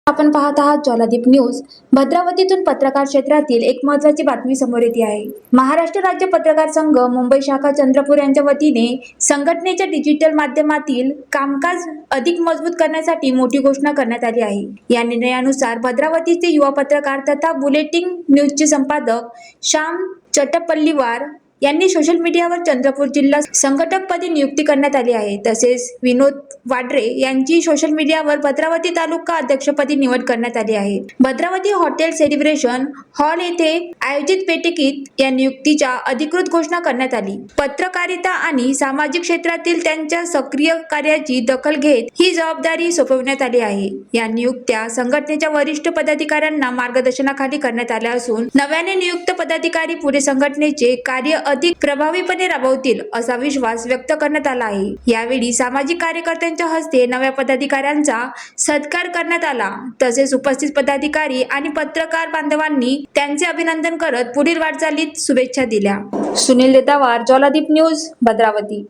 आपण पाहत आहात ज्वालादीप न्यूज. भद्रावतीतून पत्रकार क्षेत्रातील एक महत्त्वाची बातमी समोर येते आहे. महाराष्ट्र राज्य पत्रकार संघ मुंबई शाखा चंद्रपूर यांच्या वतीने संघटनेच्या डिजिटल माध्यमातील कामकाज अधिक मजबूत करण्यासाठी मोठी घोषणा करण्यात आली आहे. या निर्णयानुसार भद्रावतीचे युवा पत्रकार तथा बुलेटिन न्यूजचे संपादक श्याम चट्टपल्लीवार यांनी सोशल मीडियावर चंद्रपूर जिल्हा संघटकपदी नियुक्ती करण्यात आली आहे. तसेच विनोद वाड्रे यांची सोशल मीडियावर भद्रावती तालुका अध्यक्षपदी निवड करण्यात आली आहे. भद्रावती हॉटेल सेलिब्रेशन हॉल येथे आयोजित बैठकीत या नियुक्तीच्या अधिकृत घोषणा करण्यात आली. पत्रकारिता आणि सामाजिक क्षेत्रातील त्यांच्या सक्रिय कार्याची दखल घेत ही जबाबदारी सोपविण्यात आली आहे. या नियुक्त्या संघटनेच्या वरिष्ठ पदाधिकाऱ्यांना मार्गदर्शनाखाली करण्यात आल्या असून नव्याने नियुक्त पदाधिकारी पुढे संघटनेचे कार्य अधिक प्रभावीपणे राबवतील असा विश्वास व्यक्त करण्यात आला आहे. यावेळी सामाजिक कार्यकर्त्यांच्या हस्ते नव्या पदाधिकाऱ्यांचा सत्कार करण्यात आला. तसेच उपस्थित पदाधिकारी आणि पत्रकार बांधवांनी त्यांचे अभिनंदन करत पुढील वाटचालीत शुभेच्छा दिल्या. सुनील देतावार, ज्वालादीप न्यूज, भद्रावती.